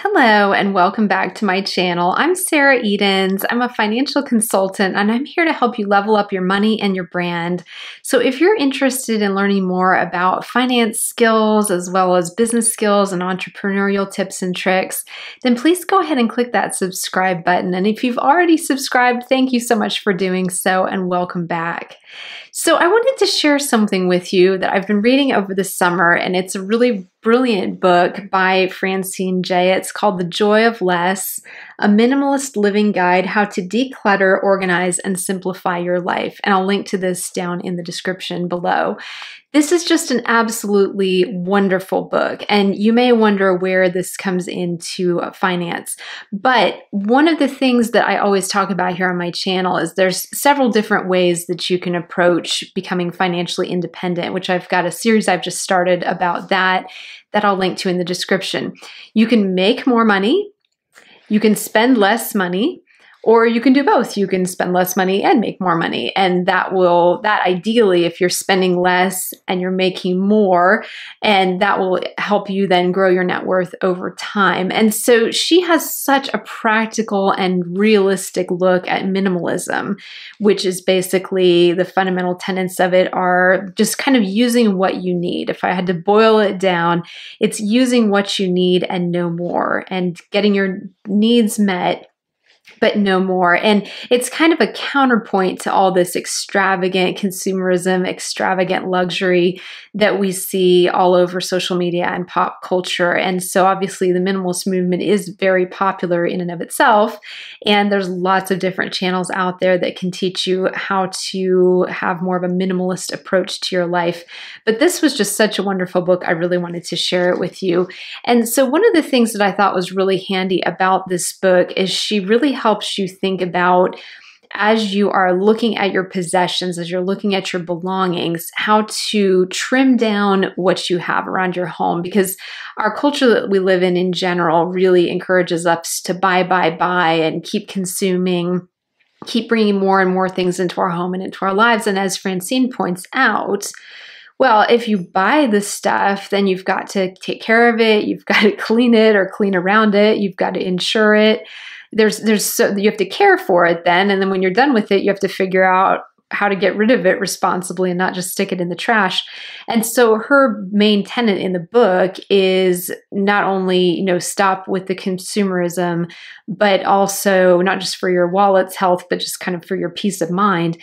Hello and welcome back to my channel. I'm Sarah Edens. I'm a financial consultant and I'm here to help you level up your money and your brand. So if you're interested in learning more about finance skills as well as business skills and entrepreneurial tips and tricks, then please go ahead and click that subscribe button. And if you've already subscribed, thank you so much for doing so and welcome back. So I wanted to share something with you that I've been reading over the summer, and it's a really brilliant book by Francine Jay. It's called The Joy of Less, a Minimalist Living Guide, How to Declutter, Organize, and Simplify Your Life. And I'll link to this down in the description below. This is just an absolutely wonderful book, and you may wonder where this comes into finance. But one of the things that I always talk about here on my channel is there's several different ways that you can approach becoming financially independent, which I've got a series I've just started about that I'll link to in the description. You can make more money, you can spend less money, or you can do both. You can spend less money and make more money. And that ideally, if you're spending less and you're making more, and that will help you then grow your net worth over time. And so she has such a practical and realistic look at minimalism, which is basically the fundamental tenets of it are just kind of using what you need. If I had to boil it down, it's using what you need and no more, and getting your needs met but no more. And it's kind of a counterpoint to all this extravagant consumerism, extravagant luxury that we see all over social media and pop culture. And so obviously the minimalist movement is very popular in and of itself. And there's lots of different channels out there that can teach you how to have more of a minimalist approach to your life. But this was just such a wonderful book. I really wanted to share it with you. And so one of the things that I thought was really handy about this book is she really helps you think about, as you are looking at your possessions, as you're looking at your belongings, how to trim down what you have around your home, because our culture that we live in general really encourages us to buy, and keep consuming, keep bringing more and more things into our home and into our lives. And as Francine points out, well, if you buy the stuff, then you've got to take care of it, you've got to clean it or clean around it, you've got to insure it. You have to care for it then, and then when you're done with it, you have to figure out how to get rid of it responsibly and not just stick it in the trash. And so her main tenet in the book is not only, stop with the consumerism, but also not just for your wallet's health, but just kind of for your peace of mind.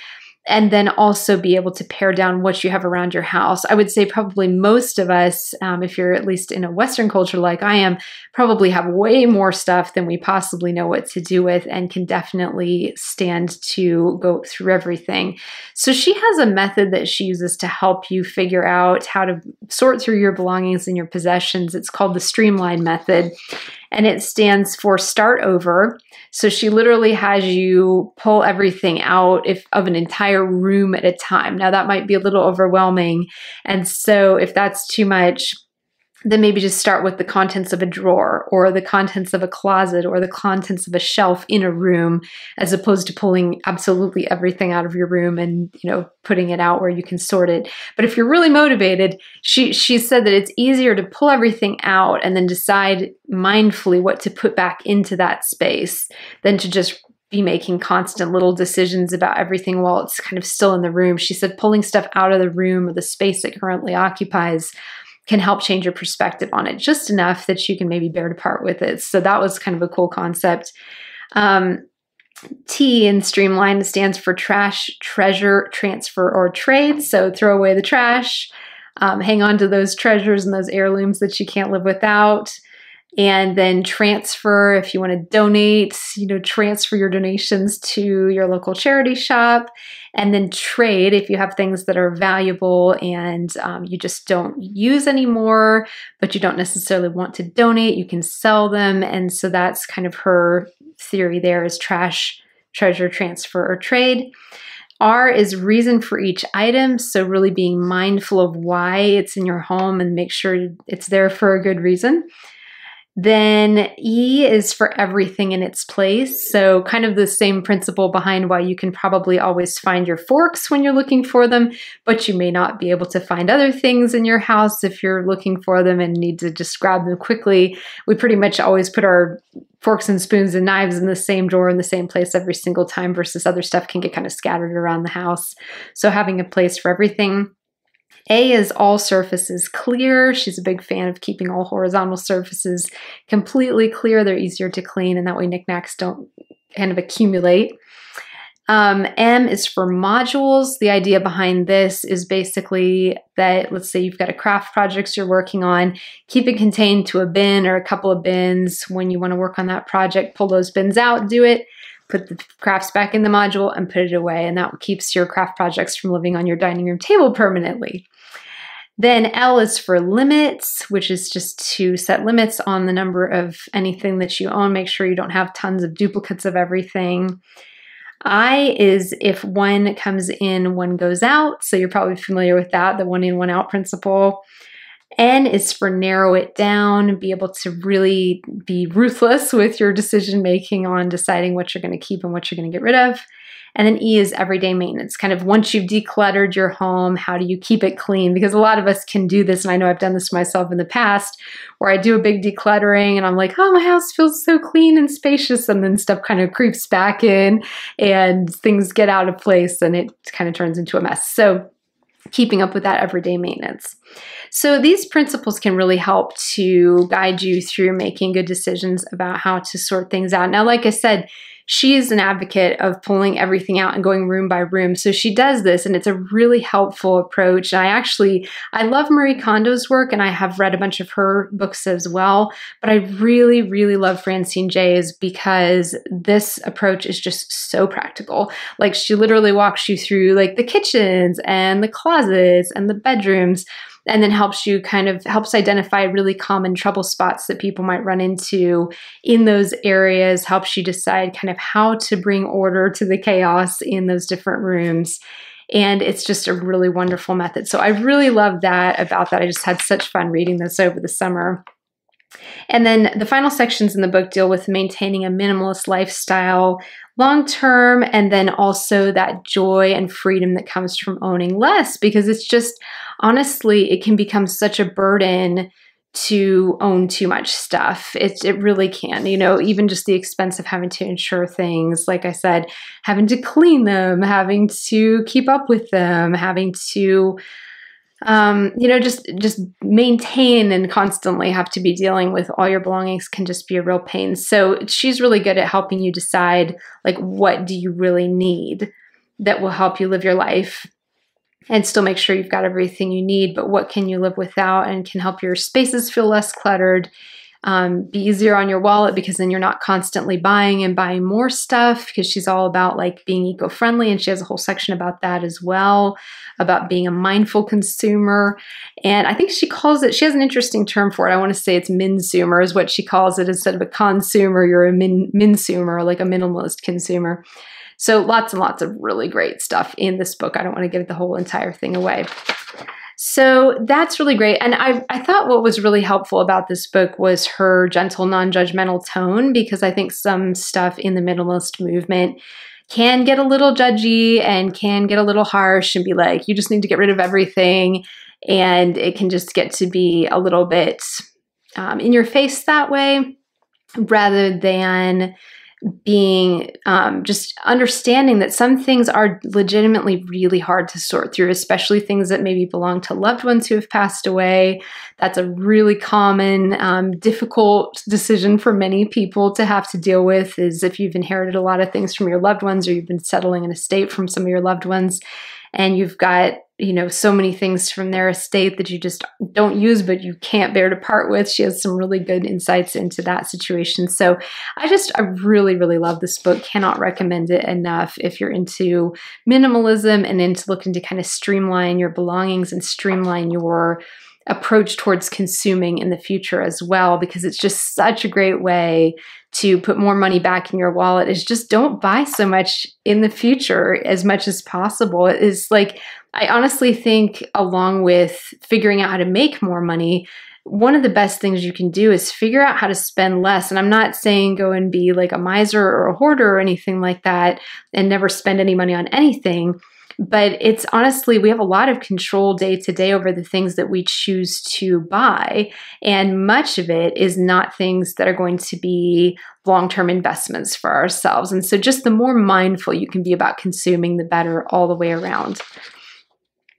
And then also be able to pare down what you have around your house. I would say probably most of us, if you're at least in a Western culture like I am, probably have way more stuff than we possibly know what to do with, and can definitely stand to go through everything. So she has a method that she uses to help you figure out how to sort through your belongings and your possessions. It's called the STREAMLINE method, and it stands for start over. So she literally has you pull everything out of an entire room at a time. Now that might be a little overwhelming. And so if that's too much, then maybe just start with the contents of a drawer or the contents of a closet or the contents of a shelf in a room, as opposed to pulling absolutely everything out of your room and, putting it out where you can sort it. But if you're really motivated, she said that it's easier to pull everything out and then decide mindfully what to put back into that space than to just be making constant little decisions about everything while it's kind of still in the room. She said pulling stuff out of the room or the space it currently occupies can help change your perspective on it just enough that you can maybe bear to part with it. So that was kind of a cool concept. T in STREAMLINE stands for trash, treasure, transfer, or trade. So throw away the trash, hang on to those treasures and those heirlooms that you can't live without. And then transfer, if you want to donate, transfer your donations to your local charity shop. And then trade, if you have things that are valuable and you just don't use anymore, but you don't necessarily want to donate, you can sell them. And so that's kind of her theory there, is trash, treasure, transfer, or trade. R is reason for each item. So really being mindful of why it's in your home and make sure it's there for a good reason. Then E is for everything in its place. So kind of the same principle behind why you can probably always find your forks when you're looking for them, but you may not be able to find other things in your house if you're looking for them and need to just grab them quickly. We pretty much always put our forks and spoons and knives in the same drawer in the same place every single time, versus other stuff can get kind of scattered around the house. So having a place for everything. A is all surfaces clear. She's a big fan of keeping all horizontal surfaces completely clear. They're easier to clean, and that way knickknacks don't kind of accumulate. M is for modules. The idea behind this is basically that, let's say you've got a craft project you're working on, keep it contained to a bin or a couple of bins. When you want to work on that project, pull those bins out, do it, put the crafts back in the module and put it away. And that keeps your craft projects from living on your dining room table permanently. Then L is for limits, which is just to set limits on the number of anything that you own. Make sure you don't have tons of duplicates of everything. I is if one comes in, one goes out. So you're probably familiar with that, the one in, one out principle. N is for narrow it down, be able to really be ruthless with your decision making on deciding what you're going to keep and what you're going to get rid of. And then E is everyday maintenance. Kind of once you've decluttered your home, how do you keep it clean? Because a lot of us can do this, and I know I've done this myself in the past, where I do a big decluttering and I'm like, oh, my house feels so clean and spacious, and then stuff kind of creeps back in and things get out of place and it kind of turns into a mess. So keeping up with that everyday maintenance. So these principles can really help to guide you through making good decisions about how to sort things out. Now, like I said, she is an advocate of pulling everything out and going room by room. So she does this, and it's a really helpful approach. And I love Marie Kondo's work, and I have read a bunch of her books as well. But I really, really love Francine Jay's, because this approach is just so practical. Like, she literally walks you through like the kitchens and the closets and the bedrooms, and then helps identify really common trouble spots that people might run into in those areas, helps you decide kind of how to bring order to the chaos in those different rooms. And it's just a really wonderful method. So I really love that about that. I just had such fun reading this over the summer. And then the final sections in the book deal with maintaining a minimalist lifestyle long term, and then also that joy and freedom that comes from owning less, because it's just, honestly, it can become such a burden to own too much stuff. It really can, even just the expense of having to insure things, like I said, having to clean them, having to keep up with them, having to just maintain and constantly have to be dealing with all your belongings can just be a real pain. So she's really good at helping you decide, like, what do you really need that will help you live your life and still make sure you've got everything you need, but what can you live without, and can help your spaces feel less cluttered, be easier on your wallet, because then you're not constantly buying and buying more stuff, because she's all about like being eco-friendly, and she has a whole section about that as well, about being a mindful consumer. And I think she has an interesting term for it. I want to say it's minsumer is what she calls it. Instead of a consumer, you're a minsumer, like a minimalist consumer. So lots and lots of really great stuff in this book. I don't want to give the whole entire thing away. So that's really great. And I thought what was really helpful about this book was her gentle, non-judgmental tone, because I think some stuff in the minimalist movement can get a little judgy and can get a little harsh and be like, you just need to get rid of everything. And it can just get to be a little bit in your face that way, rather than being just understanding that some things are legitimately really hard to sort through, especially things that maybe belong to loved ones who have passed away. That's a really common, difficult decision for many people to have to deal with, is if you've inherited a lot of things from your loved ones, or you've been settling an estate from some of your loved ones, and you've got so many things from their estate that you just don't use, but you can't bear to part with. She has some really good insights into that situation. So I really, really love this book. Cannot recommend it enough if you're into minimalism and into looking to kind of streamline your belongings and streamline your approach towards consuming in the future as well, because it's just such a great way to put more money back in your wallet. Is just don't buy so much in the future as much as possible. It is like, I honestly think, along with figuring out how to make more money, one of the best things you can do is figure out how to spend less. And I'm not saying go and be like a miser or a hoarder or anything like that and never spend any money on anything. But it's honestly, we have a lot of control day to day over the things that we choose to buy. And much of it is not things that are going to be long-term investments for ourselves. And so just the more mindful you can be about consuming, the better all the way around.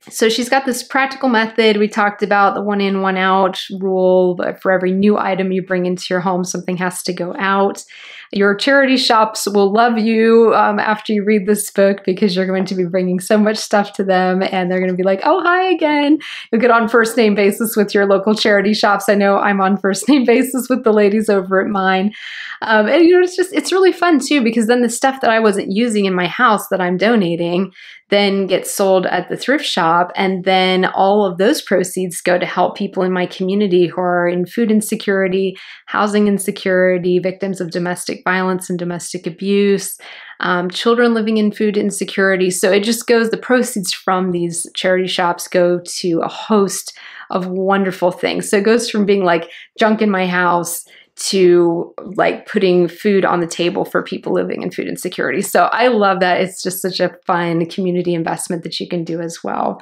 So she's got this practical method. We talked about the 1 in, 1 out rule, but for every new item you bring into your home, something has to go out. Your charity shops will love you after you read this book, because you're going to be bringing so much stuff to them, and they're going to be like, oh, hi again. You'll get on first name basis with your local charity shops. I know I'm on first name basis with the ladies over at mine. And it's really fun too, because then the stuff that I wasn't using in my house that I'm donating then gets sold at the thrift shop. And then all of those proceeds go to help people in my community who are in food insecurity, housing insecurity, victims of domestic violence and domestic abuse, children living in food insecurity. So it just goes, the proceeds from these charity shops go to a host of wonderful things. So it goes from being like junk in my house to like putting food on the table for people living in food insecurity. So I love that. It's just such a fun community investment that you can do as well.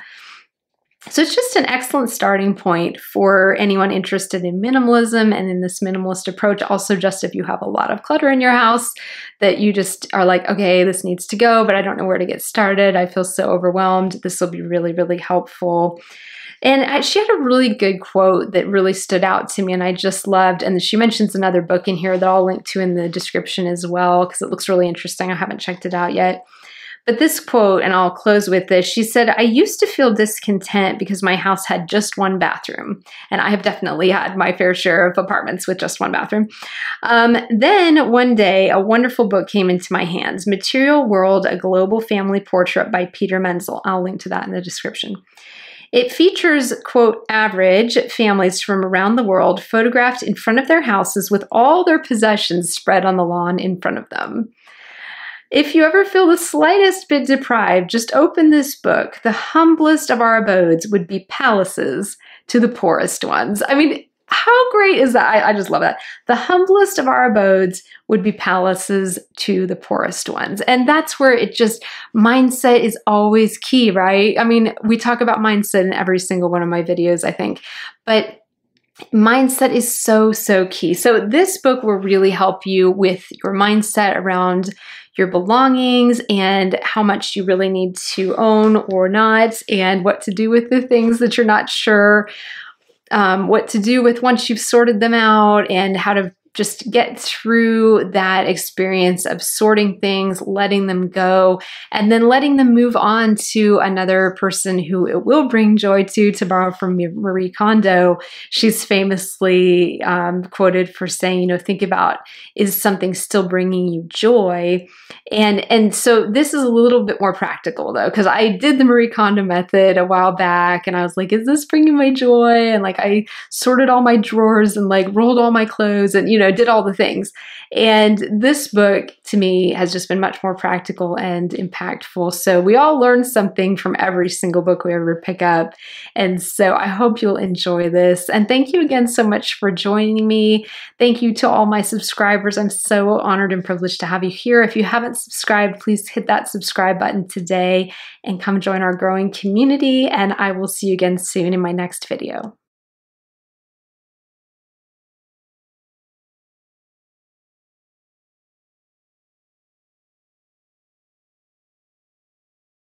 So it's just an excellent starting point for anyone interested in minimalism and in this minimalist approach. Also, just if you have a lot of clutter in your house that you just are like, okay, this needs to go, but I don't know where to get started. I feel so overwhelmed. This will be really, really helpful. And she had a really good quote that really stood out to me and I just loved. And she mentions another book in here that I'll link to in the description as well, because it looks really interesting. I haven't checked it out yet. But this quote, and I'll close with this, she said, I used to feel discontent because my house had just one bathroom. And I have definitely had my fair share of apartments with just one bathroom. Then one day, a wonderful book came into my hands, Material World, A Global Family Portrait by Peter Menzel. I'll link to that in the description. It features, quote, average families from around the world photographed in front of their houses with all their possessions spread on the lawn in front of them. If you ever feel the slightest bit deprived, just open this book. The humblest of our abodes would be palaces to the poorest ones. I mean, how great is that? I just love that. The humblest of our abodes would be palaces to the poorest ones. And that's where it just, mindset is always key, right? I mean, we talk about mindset in every single one of my videos, I think, but mindset is so, so key. So this book will really help you with your mindset around your belongings and how much you really need to own or not, and what to do with the things that you're not sure what to do with once you've sorted them out, and how to just get through that experience of sorting things, letting them go, and then letting them move on to another person who it will bring joy to borrow from Marie Kondo. She's famously quoted for saying, think about, is something still bringing you joy? And so this is a little bit more practical though, because I did the Marie Kondo method a while back and I was like, is this bringing my joy? And like, I sorted all my drawers and like rolled all my clothes and, did all the things. And this book to me has just been much more practical and impactful. So we all learn something from every single book we ever pick up. And so I hope you'll enjoy this. And thank you again so much for joining me. Thank you to all my subscribers. I'm so honored and privileged to have you here. If you haven't subscribed, please hit that subscribe button today and come join our growing community. And I will see you again soon in my next video.